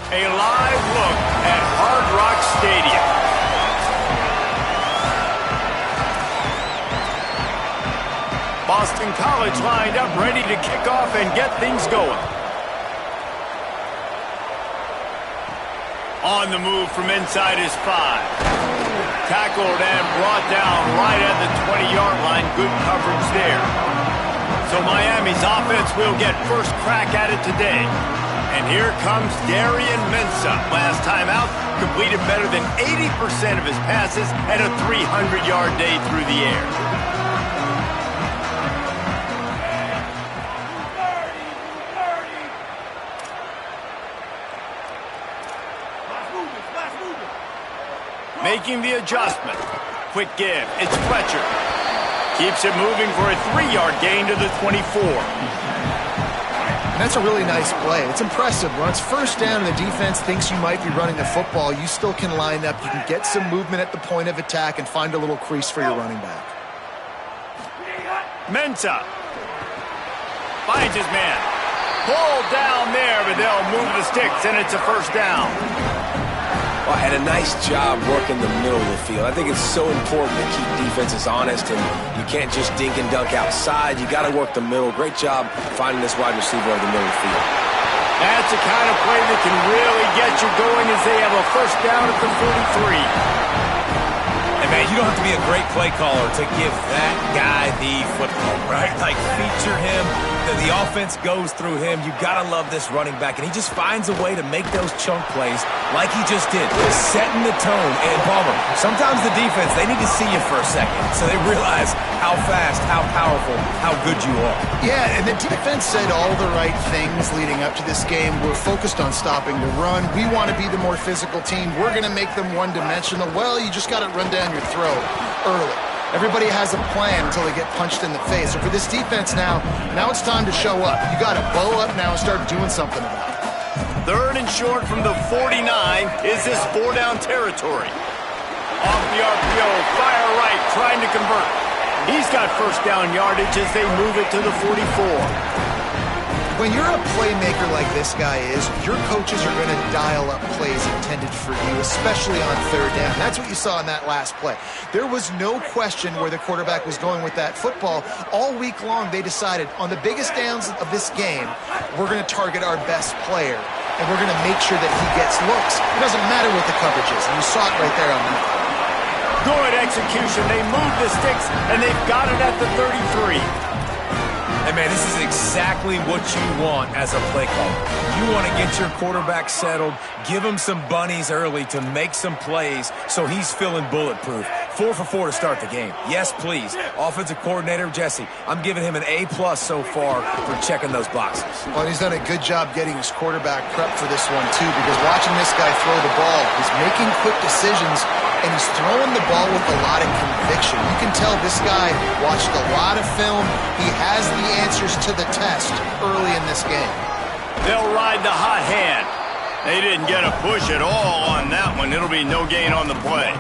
A live look at Hard Rock Stadium. Boston College lined up, ready to kick off and get things going. On the move from inside his 5. Tackled and brought down right at the 20-yard line. Good coverage there. So Miami's offense will get first crack at it today. And here comes Darian Mensah. Last time out, completed better than 80% of his passes and a 300-yard day through the air. Making the adjustment. Quick give. It's Fletcher. Keeps it moving for a 3-yard gain to the 24. And that's a really nice play. It's impressive. When it's first down and the defense thinks you might be running the football, you still can line up. You can get some movement at the point of attack and find a little crease for your running back. Mensah finds his man. Pulled down there, but they'll move the sticks, and it's a first down. Well, and a nice job working the middle of the field. I think it's so important to keep defenses honest, and you can't just dink and dunk outside. You got to work the middle. Great job finding this wide receiver over the middle of the field. That's the kind of play that can really get you going as they have a first down at the 43. And, man, you don't have to be a great play caller to give that guy the football, right? Like, feature him. The offense goes through him. You got to love this running back. And he just finds a way to make those chunk plays like he just did, setting the tone. And, Palmer, sometimes the defense, they need to see you for a second so they realize how fast, how powerful, how good you are. Yeah, and the defense said all the right things leading up to this game. We're focused on stopping the run. We want to be the more physical team. We're going to make them one-dimensional. Well, you just got to run down your throat early. Everybody has a plan until they get punched in the face. So for this defense now it's time to show up. You got to bow up now and start doing something about it. 3rd and short from the 49 is this 4-down territory. Off the RPO, fire right, trying to convert. He's got first down yardage as they move it to the 44. When you're a playmaker like this guy is, your coaches are going to dial up plays intended for you, especially on 3rd down. That's what you saw in that last play. There was no question where the quarterback was going with that football. All week long, they decided on the biggest downs of this game, we're going to target our best player, and we're going to make sure that he gets looks. It doesn't matter what the coverage is, and you saw it right there on that. Good execution. They move the sticks, and they've got it at the 33. And, man, this is exactly what you want as a play caller. You want to get your quarterback settled, give him some bunnies early to make some plays so he's feeling bulletproof. 4 for 4 to start the game. Yes, please. Offensive coordinator Jesse, I'm giving him an A+ so far for checking those boxes. Well, he's done a good job getting his quarterback prepped for this one, too, because watching this guy throw the ball, he's making quick decisions, and he's throwing the ball with a lot of conviction. You can tell this guy watched a lot of film. He has the answers to the test early in this game. They'll ride the hot hand. They didn't get a push at all on that one. It'll be no gain on the play.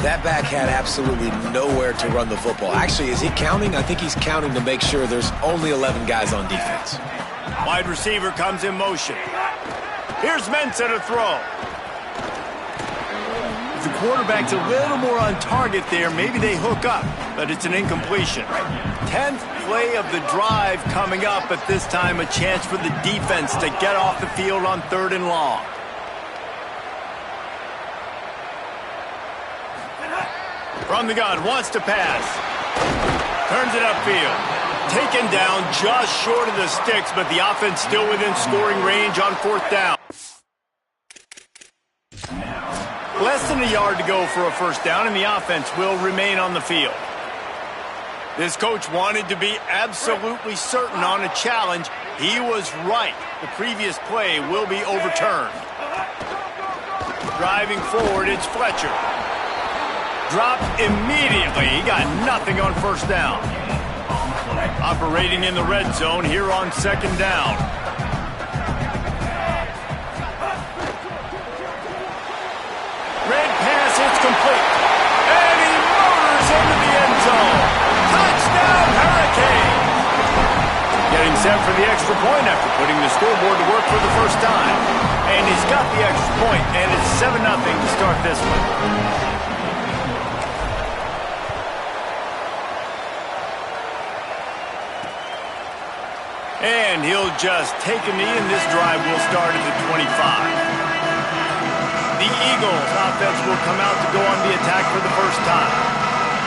That back had absolutely nowhere to run the football. Actually, is he counting? I think he's counting to make sure there's only 11 guys on defense. Wide receiver comes in motion. Here's Mensah to throw. The quarterback's a little more on target there. Maybe they hook up, but it's an incompletion. 10th play of the drive coming up, but this time a chance for the defense to get off the field on 3rd and long. From the gun, wants to pass. Turns it upfield. Taken down just short of the sticks, but the offense still within scoring range on 4th down. Less than a yard to go for a first down, and the offense will remain on the field. This coach wanted to be absolutely certain on a challenge. He was right. The previous play will be overturned. Driving forward, it's Fletcher. Dropped immediately. He got nothing on first down. Operating in the red zone here on 2nd down. Red pass, it's complete. And he motors into the end zone. Touchdown, Hurricane! Getting set for the extra point after putting the scoreboard to work for the first time. And he's got the extra point, and it's 7-0 to start this one. And he'll just take a knee, and this drive will start at the 25. The Eagles offense will come out to go on the attack for the first time.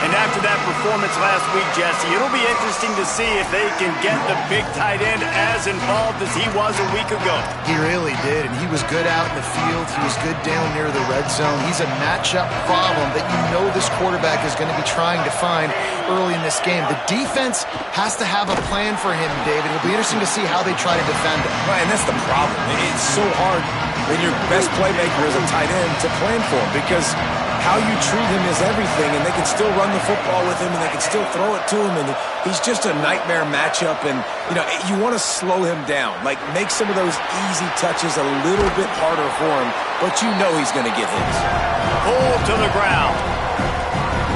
And after that performance last week, Jesse, it'll be interesting to see if they can get the big tight end as involved as he was a week ago. He really did, and he was good out in the field. He was good down near the red zone. He's a matchup problem that you know this quarterback is going to be trying to find early in this game. The defense has to have a plan for him, David. It'll be interesting to see how they try to defend him. Right, and that's the problem. It's so hard when your best playmaker is a tight end to plan for him, because how you treat him is everything, and they can still run the football with him, and they can still throw it to him, and he's just a nightmare matchup. And, you know, you want to slow him down, like make some of those easy touches a little bit harder for him, but you know he's going to get his. Pulled to the ground.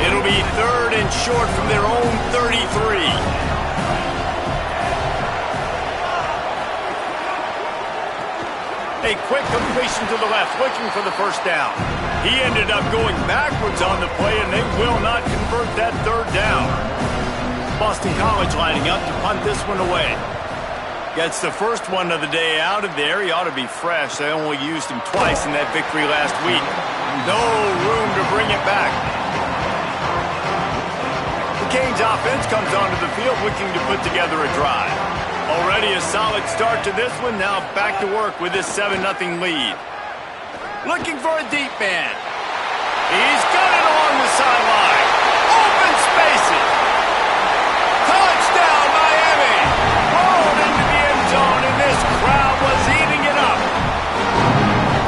It'll be 3rd and short from their own 33. A quick completion to the left, looking for the first down. He ended up going backwards on the play, and they will not convert that 3rd down. Boston College lining up to punt this one away. Gets the first one of the day out of there. He ought to be fresh. They only used him twice in that victory last week. No room to bring it back. The Canes offense comes onto the field looking to put together a drive. Already a solid start to this one. Now back to work with this 7-0 lead. Looking for a deep man. He's got it along the sideline. Open spaces. Touchdown, Miami. Rolled into the end zone, and this crowd was eating it up.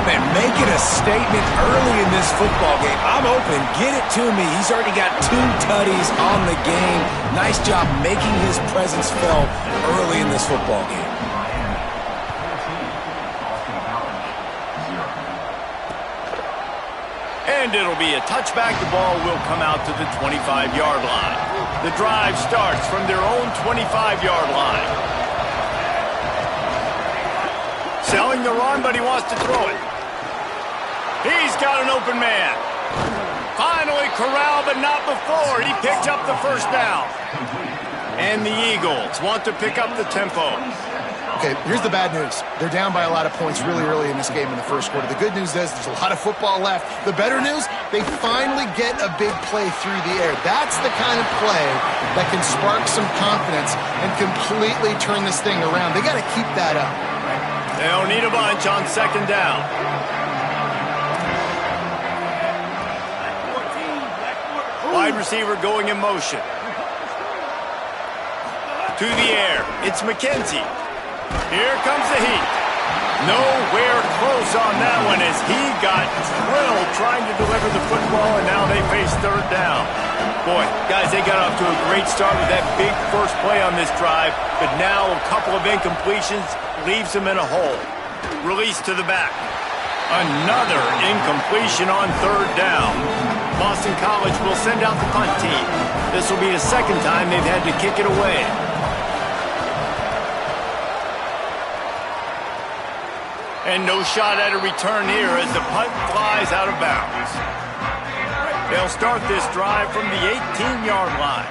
Man, make it a statement early in this football game. I'm open. Get it to me. He's already got 2 tutties on the game. Nice job making his presence felt early in this football game. And it'll be a touchback. The ball will come out to the 25-yard line. The drive starts from their own 25-yard line. Selling the run, but he wants to throw it. He's got an open man. Finally corralled, but not before. He picked up the first down. And the Eagles want to pick up the tempo. Okay, here's the bad news. They're down by a lot of points really early in this game in the first quarter. The good news is there's a lot of football left. The better news, they finally get a big play through the air. That's the kind of play that can spark some confidence and completely turn this thing around. They got to keep that up. They'll need a bunch on 2nd down. Wide receiver going in motion. To the air. It's McKenzie. Here comes the heat. Nowhere close on that one as he got drilled trying to deliver the football, and now they face 3rd down. Boy, guys, they got off to a great start with that big first play on this drive, but now a couple of incompletions leaves them in a hole. Release to the back. Another incompletion on 3rd down. Boston College will send out the punt team. This will be the 2nd time they've had to kick it away. And no shot at a return here as the punt flies out of bounds. They'll start this drive from the 18-yard line.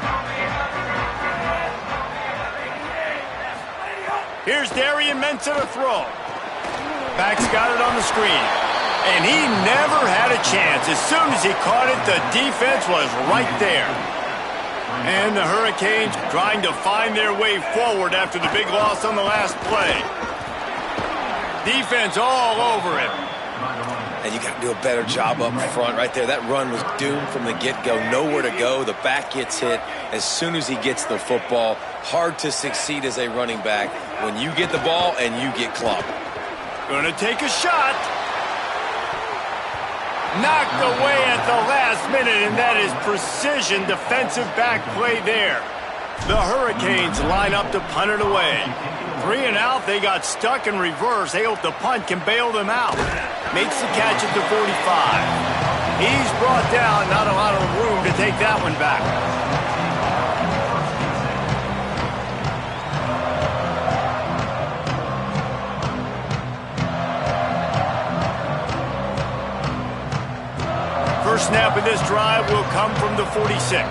Here's Darian Mensah to throw. Back's got it on the screen. And he never had a chance. As soon as he caught it, the defense was right there. And the Hurricanes trying to find their way forward after the big loss on the last play. Defense all over him. And you got to do a better job up front right there. That run was doomed from the get-go. Nowhere to go. The back gets hit as soon as he gets the football. Hard to succeed as a running back when you get the ball and you get clubbed. Going to take a shot. Knocked away at the last minute, and that is precision defensive back play there. The Hurricanes line up to punt it away. 3 and out, they got stuck in reverse. They hope the punt can bail them out. Makes the catch at the 45. He's brought down, not a lot of room to take that one back. first snap of this drive will come from the 46.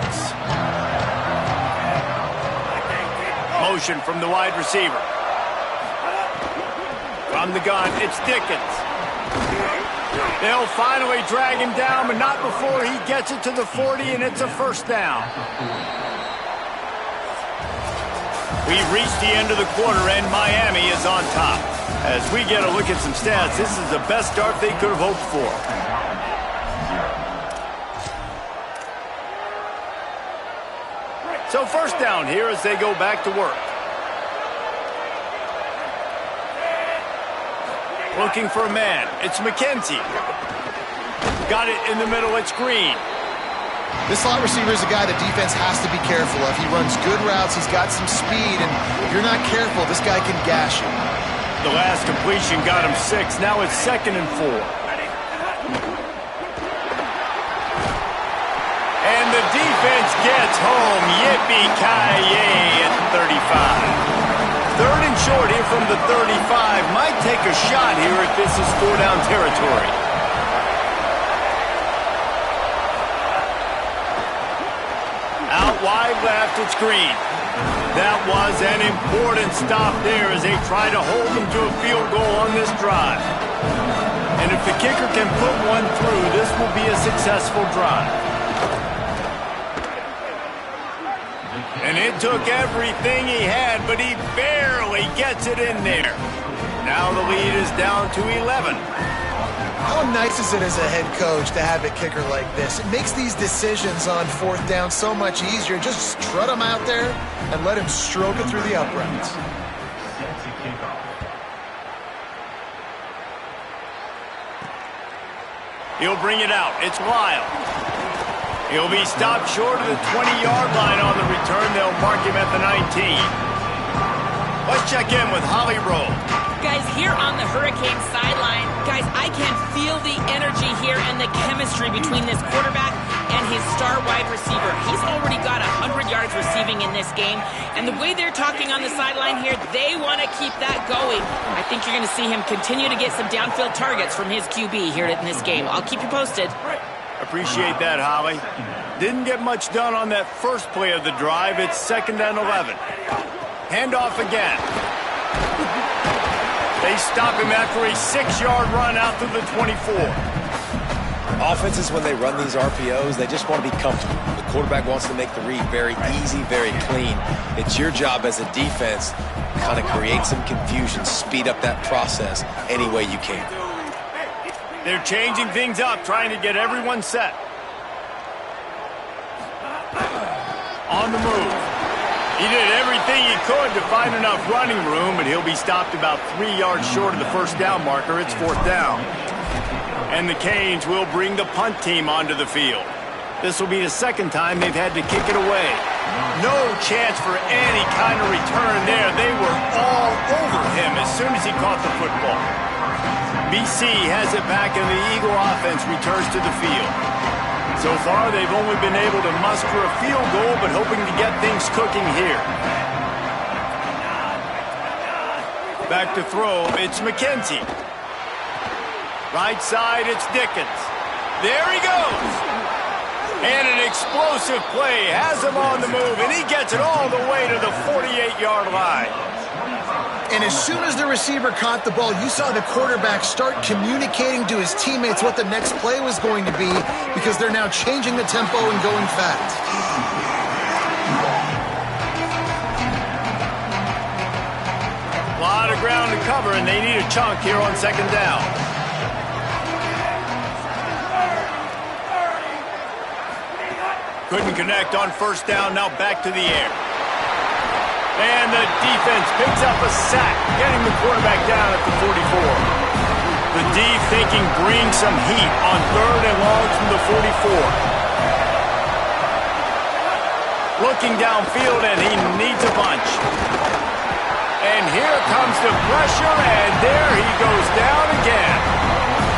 Motion from the wide receiver. From the gun, it's Dickens. They'll finally drag him down, but not before he gets it to the 40, and it's a first down. We've reached the end of the quarter, and Miami is on top. As we get a look at some stats, this is the best start they could have hoped for. So first down here as they go back to work. Looking for a man. It's McKenzie. Got it in the middle. It's Green. This slot receiver is a guy the defense has to be careful of. He runs good routes. He's got some speed, and if you're not careful, this guy can gash you. The last completion got him 6. Now it's 2nd and 4. And the defense gets home. Yippee-ki-yay at 35. 3rd and short here from the 35. Might take a shot here if this is 4-down territory. Out wide left, it's Green. That was an important stop there as they try to hold them to a field goal on this drive. And if the kicker can put one through, this will be a successful drive. And it took everything he had, but he barely gets it in there. Now the lead is down to 11. How nice is it as a head coach to have a kicker like this? It makes these decisions on 4th down so much easier. Just strut him out there and let him stroke it through the uprights. He'll bring it out. It's Lyle. He'll be stopped short of the 20-yard line on the return. They'll mark him at the 19. Let's check in with Holly Rowe. Guys, here on the Hurricane sideline, guys, I can feel the energy here and the chemistry between this quarterback and his star wide receiver. He's already got 100 yards receiving in this game, and the way they're talking on the sideline here, they want to keep that going. I think you're going to see him continue to get some downfield targets from his QB here in this game. I'll keep you posted. Appreciate that, Holly. Didn't get much done on that first play of the drive. It's 2nd and 11. Handoff again. They stop him after a 6-yard run out to the 24. Offenses, when they run these RPOs, they just want to be comfortable. The quarterback wants to make the read very easy, very clean. It's your job as a defense to kind of create some confusion, speed up that process any way you can. They're changing things up, trying to get everyone set. On the move. He did everything he could to find enough running room, but he'll be stopped about 3 yards short of the first down marker. It's 4th down. And the Canes will bring the punt team onto the field. This will be the 2nd time they've had to kick it away. No chance for any kind of return there. They were all over him as soon as he caught the football. BC has it back, and the Eagle offense returns to the field. So far, they've only been able to muster a field goal, but hoping to get things cooking here. Back to throw, it's McKenzie. Right side, it's Dickens. There he goes. And an explosive play has him on the move, and he gets it all the way to the 48-yard line. And as soon as the receiver caught the ball, you saw the quarterback start communicating to his teammates what the next play was going to be because they're now changing the tempo and going fast. A lot of ground to cover, and they need a chunk here on 2nd down. Couldn't connect on 1st down, now back to the air. And the defense picks up a sack, getting the quarterback down at the 44. The D thinking bring some heat on 3rd and long from the 44. Looking downfield, and he needs a bunch. And here comes the pressure, and there he goes down again.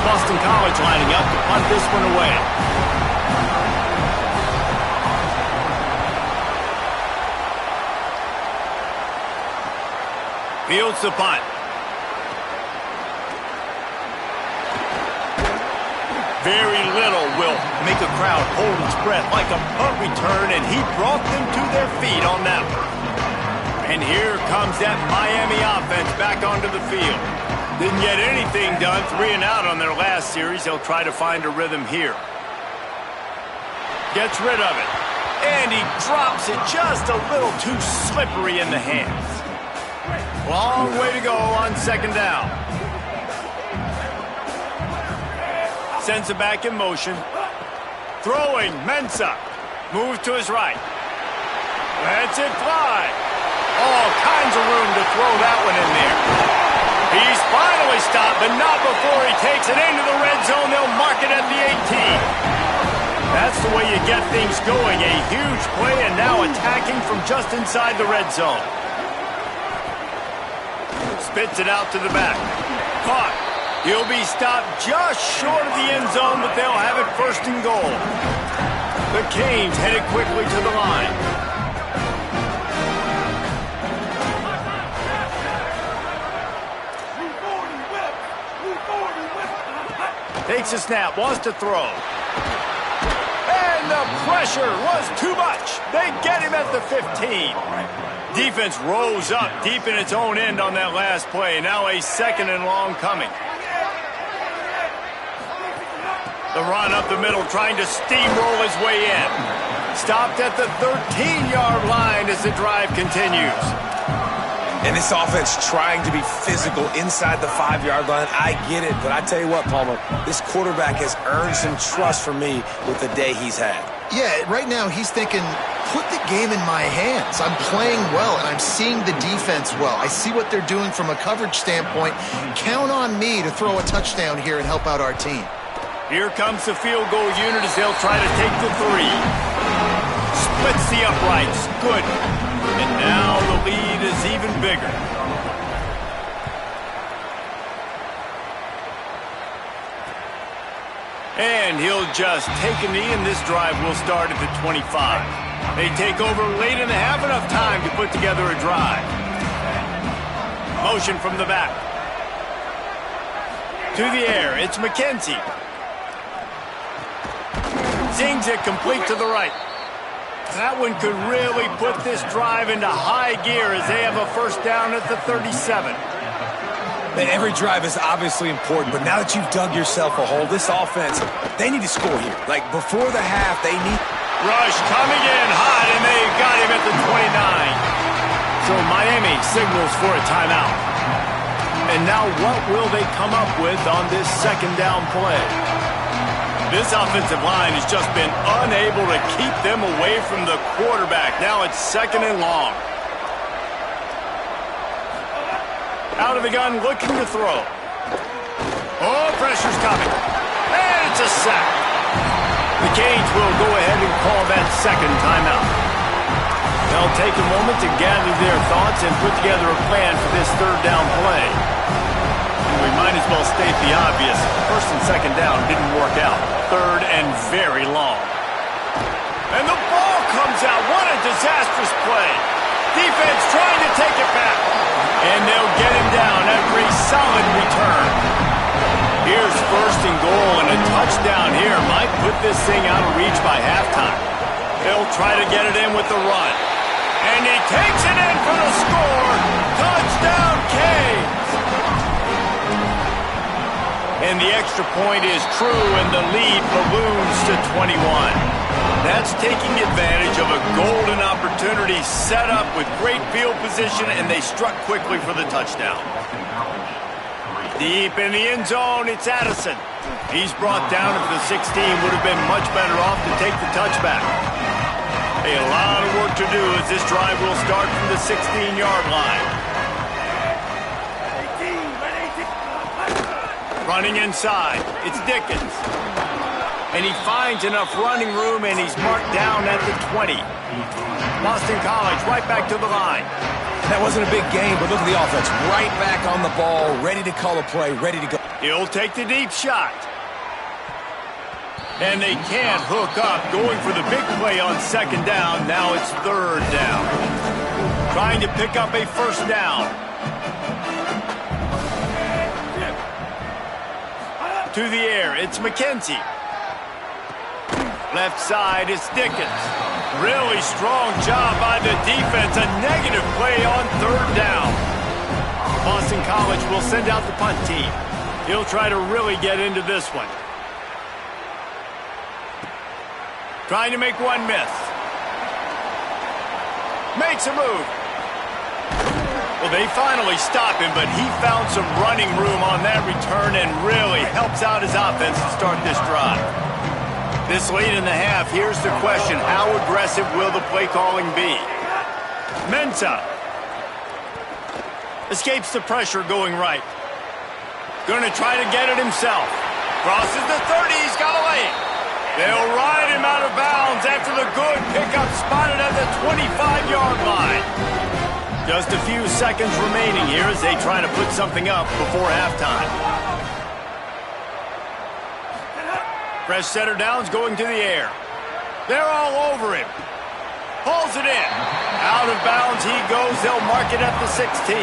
Boston College lining up to punt this one away. Fields the punt. Very little will make a crowd hold its breath like a punt return, and he brought them to their feet on that one. And here comes that Miami offense back onto the field. Didn't get anything done, 3 and out on their last series. They'll try to find a rhythm here. Gets rid of it. And he drops it just a little too slippery in the hands. Long way to go on second down. Sends it back in motion. Throwing, Mensah. Moves to his right. Lets it fly. All kinds of room to throw that one in there. He's finally stopped, but not before he takes it into the red zone. They'll mark it at the 18. That's the way you get things going. A huge play, and now attacking from just inside the red zone. Spits it out to the back. Caught. He'll be stopped just short of the end zone, but they'll have it first and goal. The Canes headed quickly to the line. Takes a snap, wants to throw. And the pressure was too much. They get him at the 15. Defense rose up deep in its own end on that last play. Now a second and long coming. The run up the middle, trying to steamroll his way in. Stopped at the 13-yard line as the drive continues. And this offense trying to be physical inside the 5-yard line. I get it, but I tell you what, Palmer, this quarterback has earned some trust from me with the day he's had. Yeah, right now he's thinking, put the game in my hands. I'm playing well, and I'm seeing the defense well. I see what they're doing from a coverage standpoint. Count on me to throw a touchdown here and help out our team. Here comes the field goal unit as they'll try to take the 3. Splits the uprights. Good. And now the lead is even bigger. And he'll just take a knee, and this drive will start at the 25. They take over late in the half, enough time to put together a drive. Motion from the back. To the air, it's McKenzie. Zings it complete to the right. That one could really put this drive into high gear as they have a first down at the 37. Man, every drive is obviously important, but now that you've dug yourself a hole, this offense, they need to score here. Like, before the half, they need... Rush coming in hot, and they got him at the 29. So Miami signals for a timeout. And now what will they come up with on this second down play? This offensive line has just been unable to keep them away from the quarterback. Now it's second and long. Out of the gun, looking to throw. Oh, pressure's coming. And it's a sack. The Canes will go ahead and call that second timeout. They'll take a moment to gather their thoughts and put together a plan for this third down play. And we might as well state the obvious. First and second down didn't work out. Third and very long. And the ball comes out. What a disastrous play. Defense trying to take it back. And they'll get him down after a solid return. Here's first and goal, and a touchdown here might put this thing out of reach by halftime. They'll try to get it in with the run. And he takes it in for the score. Touchdown, Canes. And the extra point is true, and the lead balloons to 21. That's taking advantage of a golden opportunity set up with great field position, and they struck quickly for the touchdown. Deep in the end zone, it's Addison. He's brought down at the 16. Would have been much better off to take the touchback. A lot of work to do as this drive will start from the 16-yard line. Running inside, it's Dickens. And he finds enough running room, and he's marked down at the 20. Boston College right back to the line. That wasn't a big game, but look at the offense. Right back on the ball, ready to call a play, ready to go. He'll take the deep shot. And they can't hook up, going for the big play on second down. Now it's third down. Trying to pick up a first down. to the air. It's McKenzie. Left side is Dickens. Really strong job by the defense. A negative play on third down. Boston College will send out the punt team. He'll try to really get into this one. Trying to make one miss. Makes a move. Well, they finally stop him, but he found some running room on that return and really helps out his offense to start this drive. This late in the half, here's the question. How aggressive will the play calling be? Mensah escapes the pressure going right. Going to try to get it himself. Crosses the 30. He's got a lane. They'll ride him out of bounds after the good pickup spotted at the 25-yard line. Just a few seconds remaining here as they try to put something up before halftime. Fresh setter downs going to the air. They're all over him. Pulls it in. Out of bounds he goes. They'll mark it at the 16.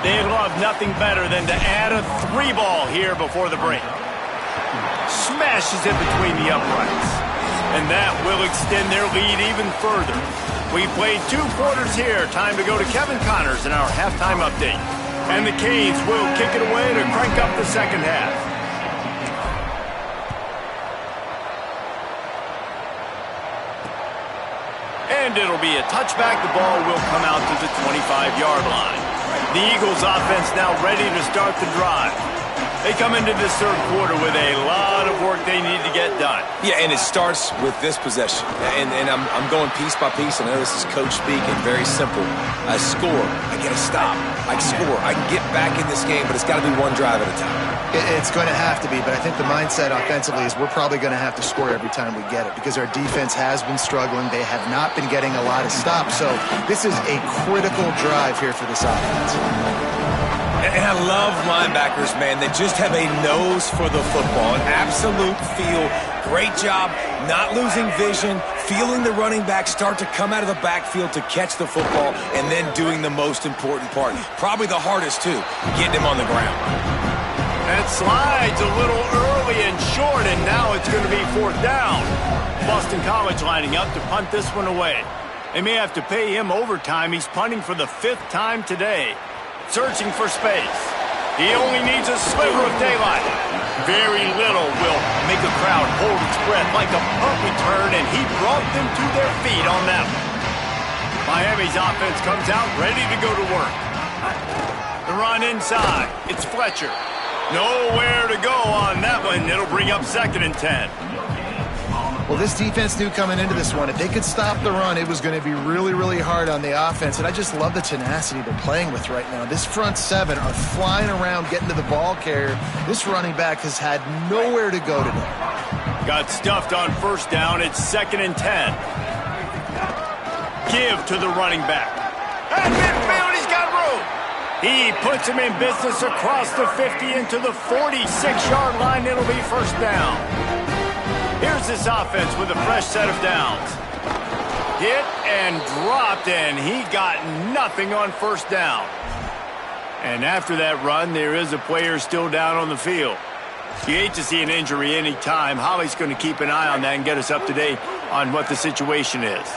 They love nothing better than to add a 3-ball here before the break. Smashes it between the uprights. And that will extend their lead even further. We played 2 quarters here. Time to go to Kevin Connors in our halftime update. And the Canes will kick it away to crank up the second half. And it'll be a touchback. The ball will come out to the 25-yard line. The Eagles offense now ready to start the drive. They come into this third quarter with a lot of work they need to get done. Yeah, and it starts with this possession. And I'm going piece by piece. I know this is coach speaking, very simple. I score, I get a stop. I score, I get back in this game, but it's got to be one drive at a time. It's going to have to be, but I think the mindset offensively is we're probably going to have to score every time we get it because our defense has been struggling. They have not been getting a lot of stops. So this is a critical drive here for this offense. And I love linebackers, man. They just have a nose for the football, an absolute feel. Great job not losing vision, feeling the running back start to come out of the backfield to catch the football, and then doing the most important part. Probably the hardest, too, getting him on the ground. That slides a little early and short, and now it's going to be 4th down. Boston College lining up to punt this one away. They may have to pay him overtime. He's punting for the 5th time today. Searching for space. He only needs a sliver of daylight. Very little will make a crowd hold its breath like a punt return, and he brought them to their feet on that one. Miami's offense comes out ready to go to work. The run inside. It's Fletcher. Nowhere to go on that one. It'll bring up 2nd and 10. Well, this defense knew coming into this one, if they could stop the run, it was going to be really, really hard on the offense. And I just love the tenacity they're playing with right now. This front 7 are flying around, getting to the ball carrier. This running back has had nowhere to go today. Got stuffed on 1st down. It's 2nd and 10. Give to the running back. At midfield, he's got room. He puts him in business across the 50 into the 46-yard line. It'll be 1st down. Here's this offense with a fresh set of downs. Hit and dropped, and he got nothing on 1st down. And after that run, there is a player still down on the field. You hate to see an injury any time. Holly's going to keep an eye on that and get us up to date on what the situation is.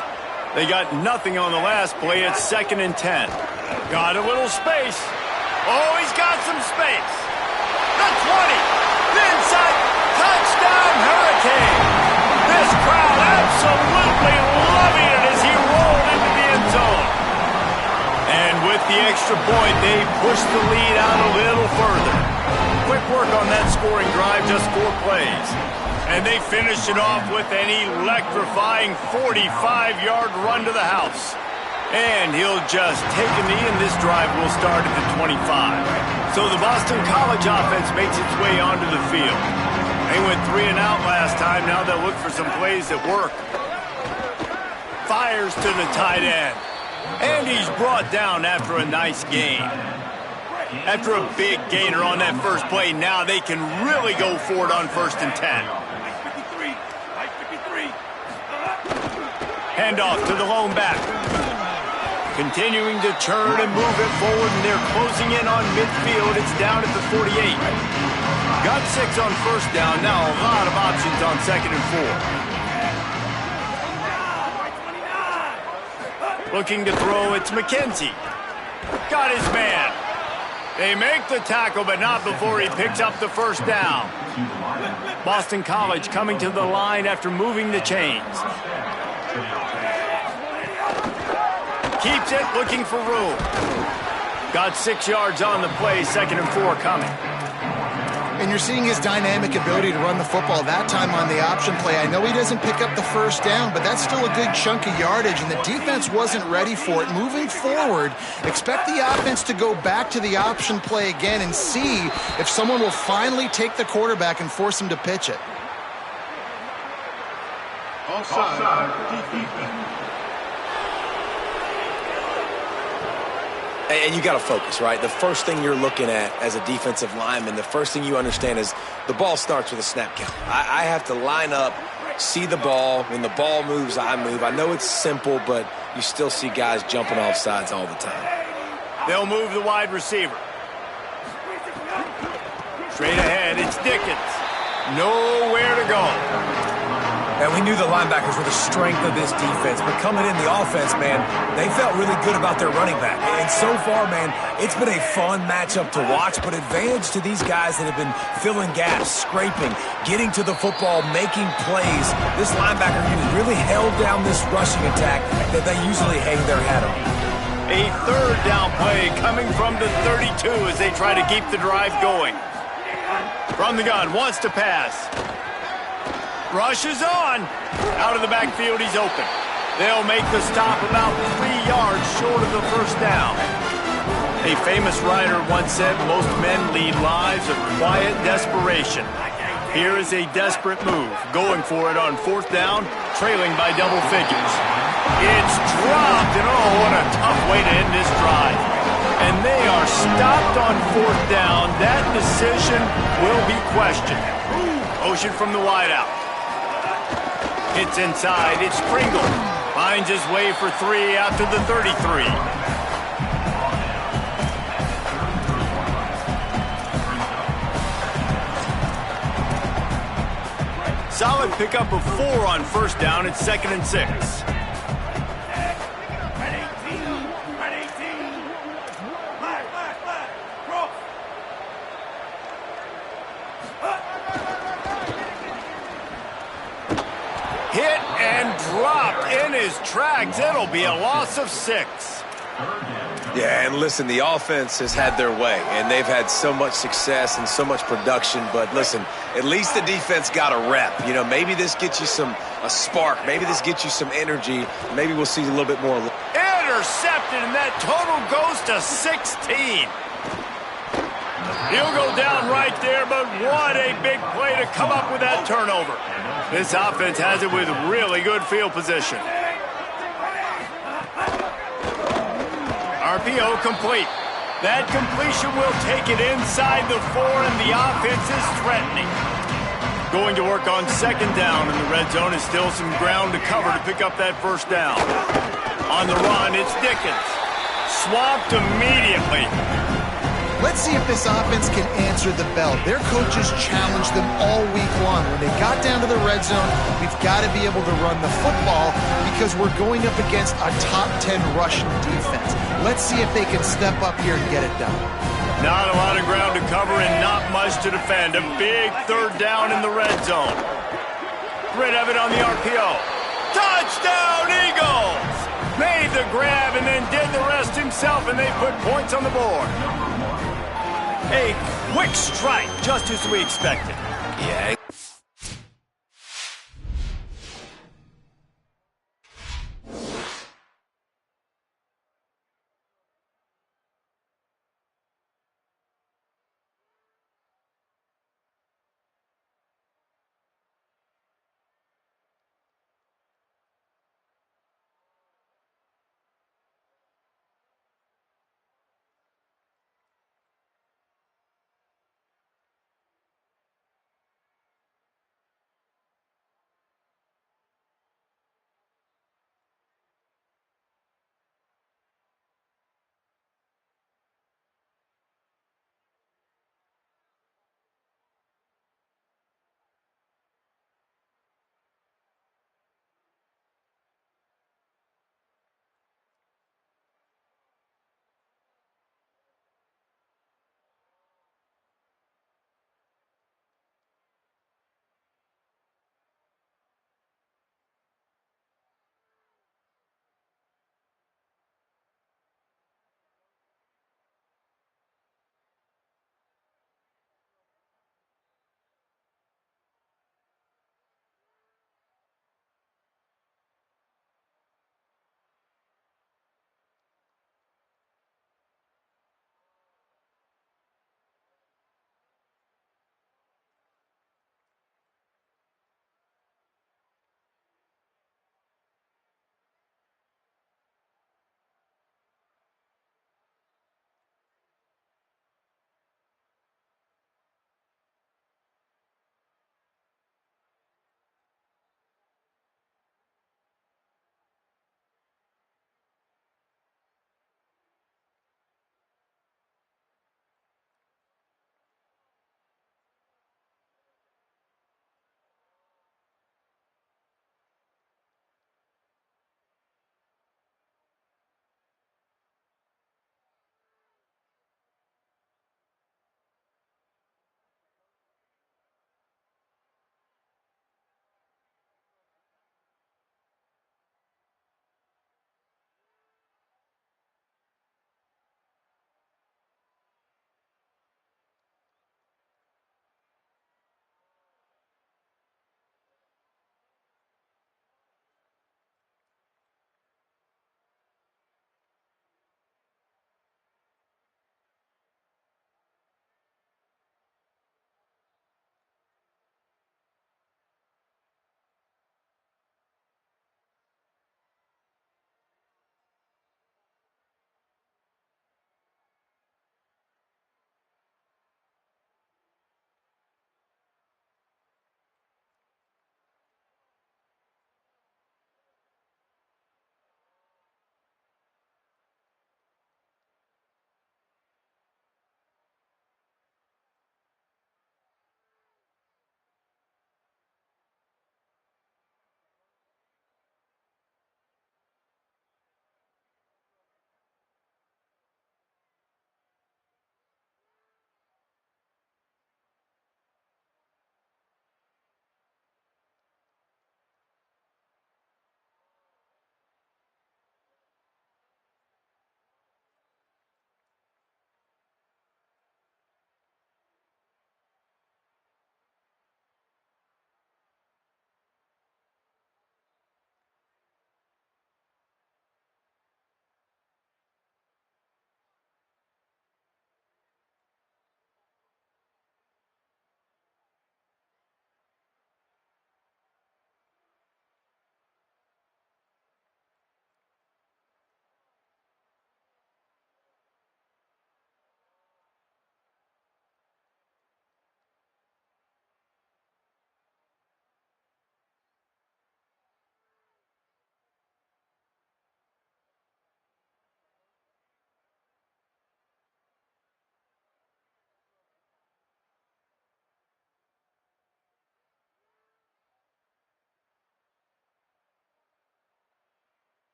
They got nothing on the last play. It's 2nd and 10. Got a little space. Oh, he's got some space. The 20. The inside. Touchdown, Hurricane. This crowd absolutely loving it as he rolled into the end zone. And with the extra point, they push the lead out a little further. Quick work on that scoring drive, just 4 plays. And they finish it off with an electrifying 45-yard run to the house. And he'll just take a knee, and this drive will start at the 25. So the Boston College offense makes its way onto the field. They went 3 and out last time. Now they'll look for some plays that work. Fires to the tight end. And he's brought down after a nice gain. After a big gainer on that first play, now they can really go for it on 1st and 10. Handoff to the lone back. Continuing to turn and move it forward, and they're closing in on midfield. It's down at the 48. Got 6 on first down. Now a lot of options on 2nd and 4. Looking to throw, it's McKenzie. Got his man. They make the tackle, but not before he picks up the first down. Boston College coming to the line after moving the chains. Keeps it, looking for room. Got 6 yards on the play, 2nd and 4 coming. And you're seeing his dynamic ability to run the football, that time on the option play. I know he doesn't pick up the first down, but that's still a good chunk of yardage, and the defense wasn't ready for it. Moving forward, expect the offense to go back to the option play again and see if someone will finally take the quarterback and force him to pitch it. Offside, defense. And you got to focus, right? The first thing you're looking at as a defensive lineman, the first thing you understand is the ball starts with a snap count. I have to line up, see the ball. When the ball moves, I move. I know it's simple, but you still see guys jumping off sides all the time. They'll move the wide receiver. Straight ahead, it's Dickens. Nowhere to go. And we knew the linebackers were the strength of this defense, but coming in the offense, man, they felt really good about their running back. And so far, man, it's been a fun matchup to watch, but advantage to these guys that have been filling gaps, scraping, getting to the football, making plays. This linebacker unit really held down this rushing attack that they usually hang their hat on. A 3rd down play coming from the 32 as they try to keep the drive going. From the gun, wants to pass. Rushes on. Out of the backfield, he's open. They'll make the stop about 3 yards short of the first down. A famous writer once said, most men lead lives of quiet desperation. Here is a desperate move. Going for it on 4th down, trailing by double figures. It's dropped, and oh, what a tough way to end this drive. And they are stopped on 4th down. That decision will be questioned. Motion from the wideout. It's inside. It's Pringle. Finds his way for 3 out to the 33. Solid pickup of 4 on first down. It's 2nd and 6. Hit and dropped in his tracks. It'll be a loss of 6. Yeah, and listen, the offense has had their way, and they've had so much success and so much production. But listen, at least the defense got a rep. You know, maybe this gets you a spark. Maybe this gets you some energy. Maybe we'll see a little bit more. Intercepted, and that total goes to 16. He'll go down right there, but what a big play to come up with that turnover. This offense has it with really good field position. RPO complete. That completion will take it inside the 4, and the offense is threatening. Going to work on 2nd down, and the red zone is still some ground to cover to pick up that first down. On the run, it's Dickens. Swamped immediately. Let's see if this offense can answer the bell. Their coaches challenged them all week long. When they got down to the red zone, we've got to be able to run the football because we're going up against a top 10 rushing defense. Let's see if they can step up here and get it done. Not a lot of ground to cover and not much to defend. A big 3rd down in the red zone. Rid of it on the RPO. Touchdown, Eagles! Made the grab and then did the rest himself, and they put points on the board. A quick strike, just as we expected. Yeah.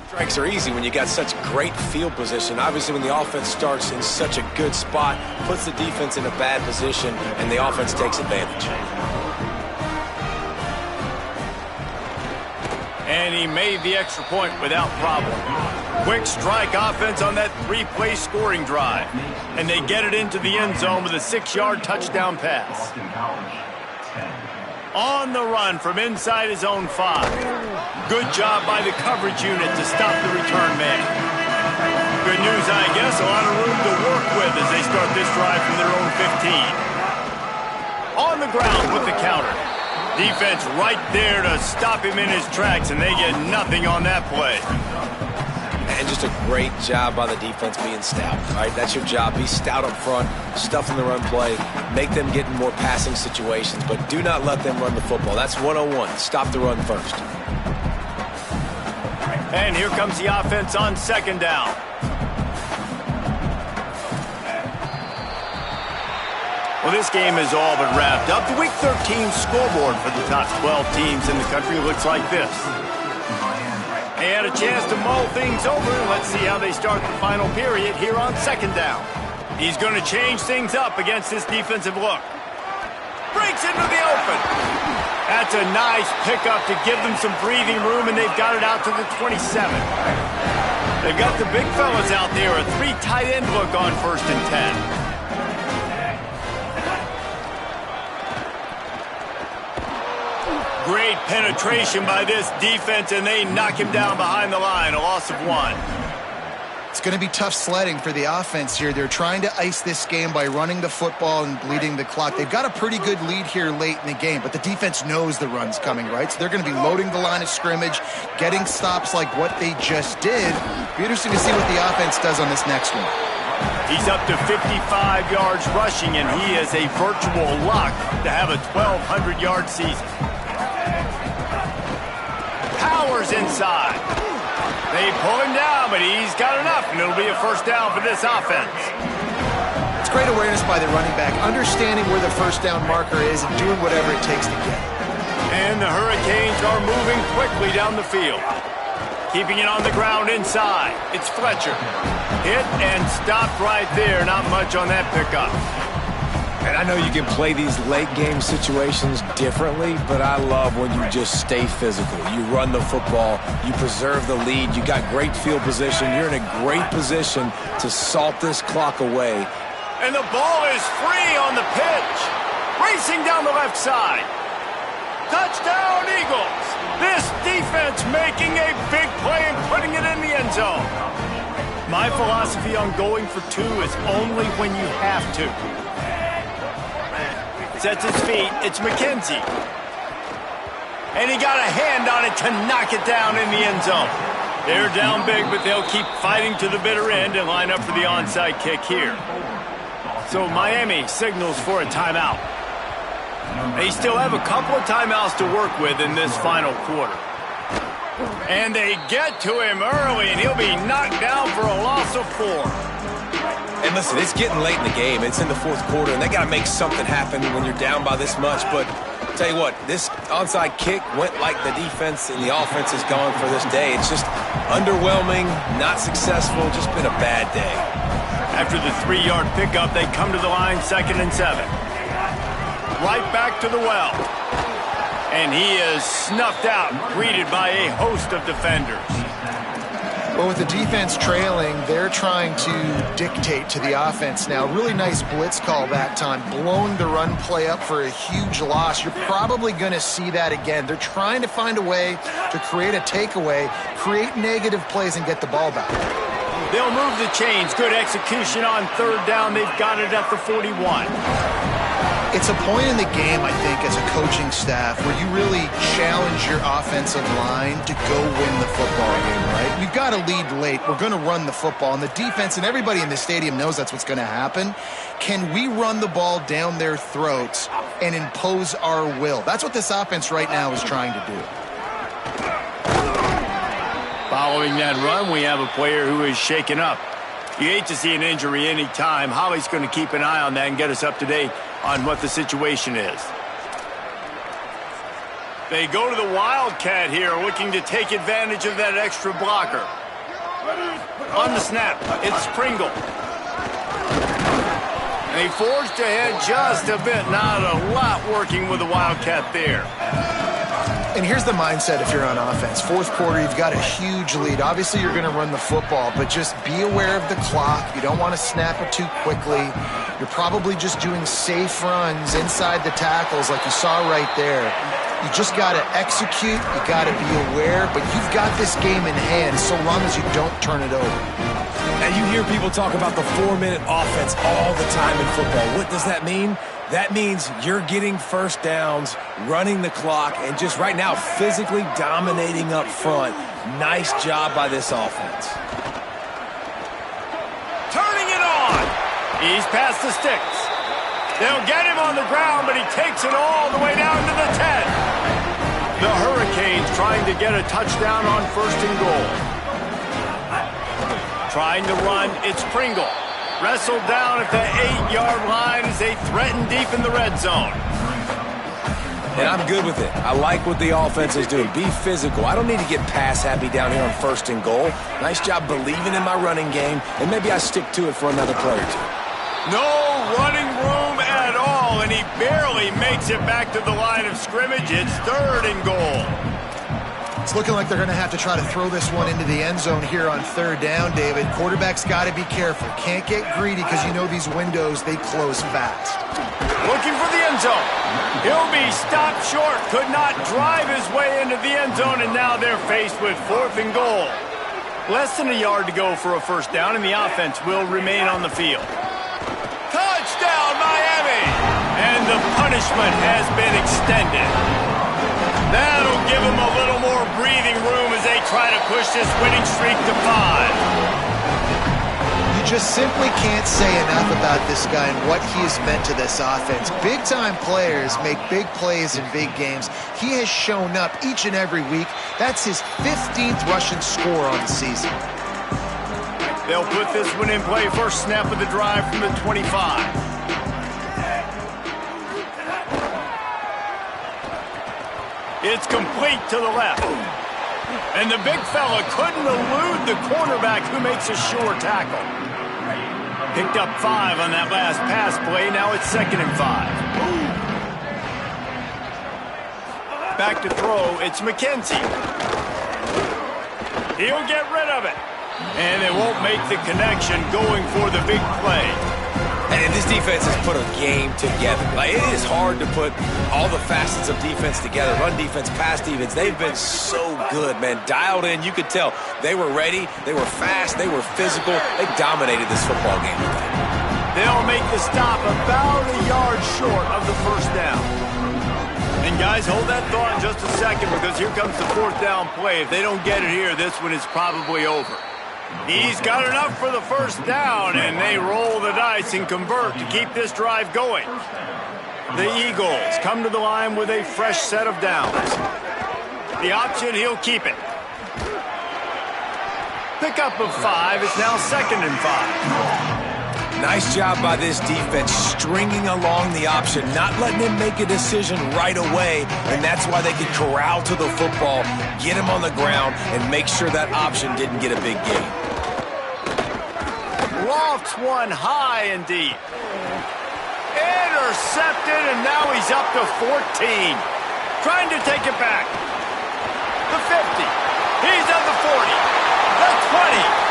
Strikes are easy when you got such great field position. Obviously, when the offense starts in such a good spot, puts the defense in a bad position, and the offense takes advantage. And he made the extra point without problem. Quick strike offense on that 3-play scoring drive. And they get it into the end zone with a 6-yard touchdown pass. On the run from inside his own 5. Good job by the coverage unit to stop the return man. Good news, I guess, a lot of room to work with as they start this drive from their own 15. On the ground with the counter. Defense right there to stop him in his tracks, and they get nothing on that play. And just a great job by the defense being stout. All right, that's your job. Be stout up front, stuff in the run play, make them get in more passing situations, but do not let them run the football. That's 101. Stop the run first. And here comes the offense on 2nd down. Well, this game is all but wrapped up. The Week 13 scoreboard for the top 12 teams in the country looks like this. They had a chance to mull things over. Let's see how they start the final period here on 2nd down. He's going to change things up against this defensive look. Breaks into the open. That's a nice pickup to give them some breathing room, and they've got it out to the 27. They've got the big fellas out there. A 3 tight end look on 1st and 10. Great penetration by this defense, and they knock him down behind the line. A loss of 1. It's going to be tough sledding for the offense here. They're trying to ice this game by running the football and bleeding the clock. They've got a pretty good lead here late in the game, but the defense knows the run's coming, right? So they're going to be loading the line of scrimmage, getting stops like what they just did. Be interesting to see what the offense does on this next one. He's up to 55 yards rushing, and he is a virtual lock to have a 1,200-yard season. Powers inside. They pull him down, but he's got enough, and it'll be a 1st down for this offense. It's great awareness by the running back, understanding where the 1st down marker is and doing whatever it takes to get it. And the Hurricanes are moving quickly down the field. Keeping it on the ground inside. It's Fletcher. Hit and stopped right there. Not much on that pickup. And I know you can play these late game situations differently, but I love when you just stay physical. You run the football, you preserve the lead, you got great field position, you're in a great position to salt this clock away. And the ball is free on the pitch. Racing down the left side. Touchdown, Eagles. This defense making a big play and putting it in the end zone. My philosophy on going for 2 is only when you have to. Sets his feet. It's McKenzie. And he got a hand on it to knock it down in the end zone. They're down big, but they'll keep fighting to the bitter end and line up for the onside kick here. So Miami signals for a timeout. They still have a couple of timeouts to work with in this final quarter. And they get to him early, and he'll be knocked down for a loss of 4. And listen, it's getting late in the game. It's in the 4th quarter, and they got to make something happen when you're down by this much. But I'll tell you what, this onside kick went like the defense and the offense is going for this day. It's just underwhelming, not successful, just been a bad day. After the 3-yard pickup, they come to the line 2nd and 7. Right back to the well. And he is snuffed out, greeted by a host of defenders. Well, with the defense trailing, they're trying to dictate to the offense now. Really nice blitz call that time, blowing the run play up for a huge loss. You're probably going to see that again. They're trying to find a way to create a takeaway, create negative plays, and get the ball back. They'll move the chains. Good execution on 3rd down. They've got it at the 41. It's a point in the game, I think, as a coaching staff where you really challenge your offensive line to go win the football game, right? We've got to lead late. We're going to run the football, and the defense and everybody in the stadium knows that's what's going to happen. Can we run the ball down their throats and impose our will? That's what this offense right now is trying to do. Following that run, we have a player who is shaken up. You hate to see an injury any time. Holly's going to keep an eye on that and get us up to date on what the situation is. They go to the Wildcat here, looking to take advantage of that extra blocker. On the snap, it's Pringle. They forged ahead just a bit. Not a lot working with the Wildcat there. And here's the mindset if you're on offense. Fourth quarter, you've got a huge lead. Obviously, you're going to run the football, but just be aware of the clock. You don't want to snap it too quickly. You're probably just doing safe runs inside the tackles like you saw right there. You just got to execute. You got to be aware, but you've got this game in hand so long as you don't turn it over. And you hear people talk about the 4-minute offense all the time in football. What does that mean? That means you're getting first downs, running the clock, and just right now physically dominating up front. Nice job by this offense. Turning it on. He's past the sticks. They'll get him on the ground, but he takes it all the way down to the 10. The Hurricanes trying to get a touchdown on 1st and goal. Trying to run, it's Pringle. Wrestled down at the 8-yard line as they threaten deep in the red zone. And I'm good with it. I like what the offense is doing. Be physical. I don't need to get pass happy down here on 1st and goal. Nice job believing in my running game, and maybe I stick to it for another play or two. No running room at all, and he barely makes it back to the line of scrimmage. It's 3rd and goal. It's looking like they're going to have to try to throw this one into the end zone here on 3rd down, David. Quarterback's got to be careful. Can't get greedy because you know these windows, they close fast. Looking for the end zone. He'll be stopped short. Could not drive his way into the end zone, and now they're faced with 4th and goal. Less than a yard to go for a 1st down, and the offense will remain on the field. Touchdown, Miami! And the punishment has been extended. That'll give them a little more breathing room as they try to push this winning streak to 5. You just simply can't say enough about this guy and what he has meant to this offense. Big-time players make big plays in big games. He has shown up each and every week. That's his 15th rushing score on the season. They'll put this one in play. First snap of the drive from the 25. It's complete to the left. And the big fella couldn't elude the cornerback who makes a sure tackle. Picked up 5 on that last pass play. Now it's 2nd and 5. Back to throw. It's McKenzie. He'll get rid of it. And they won't make the connection going for the big play. And this defense has put a game together. Like, it is hard to put all the facets of defense together. Run defense, pass defense. They've been so good, man. Dialed in. You could tell they were ready. They were fast. They were physical. They dominated this football game today. They'll make the stop about a yard short of the 1st down. And guys, hold that thought just a second because here comes the 4th down play. If they don't get it here, this one is probably over. He's got enough for the 1st down, and they roll the dice and convert to keep this drive going. The Eagles come to the line with a fresh set of downs. The option, he'll keep it. Pickup of 5. It's now 2nd and 5. Nice job by this defense stringing along the option, not letting him make a decision right away, and that's why they could corral to the football, get him on the ground, and make sure that option didn't get a big gain. Lofts one high and deep. Intercepted, and now he's up to 14. Trying to take it back. The 50. He's at the 40. The 20.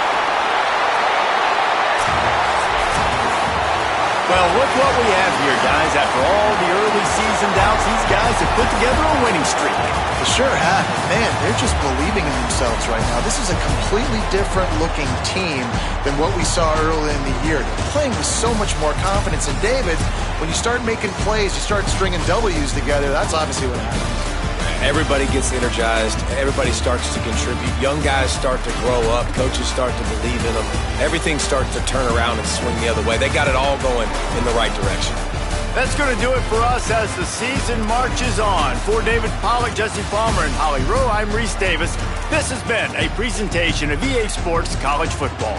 Well, look what we have here, guys. After all the early season doubts, these guys have put together a winning streak. They sure have. Man, they're just believing in themselves right now. This is a completely different looking team than what we saw early in the year. They're playing with so much more confidence. And David, when you start making plays, you start stringing W's together, that's obviously what happens. Everybody gets energized. Everybody starts to contribute. Young guys start to grow up. Coaches start to believe in them. Everything starts to turn around and swing the other way. They got it all going in the right direction. That's going to do it for us as the season marches on. For David Pollack, Jesse Palmer, and Holly Rowe, I'm Reese Davis. This has been a presentation of EA Sports College Football.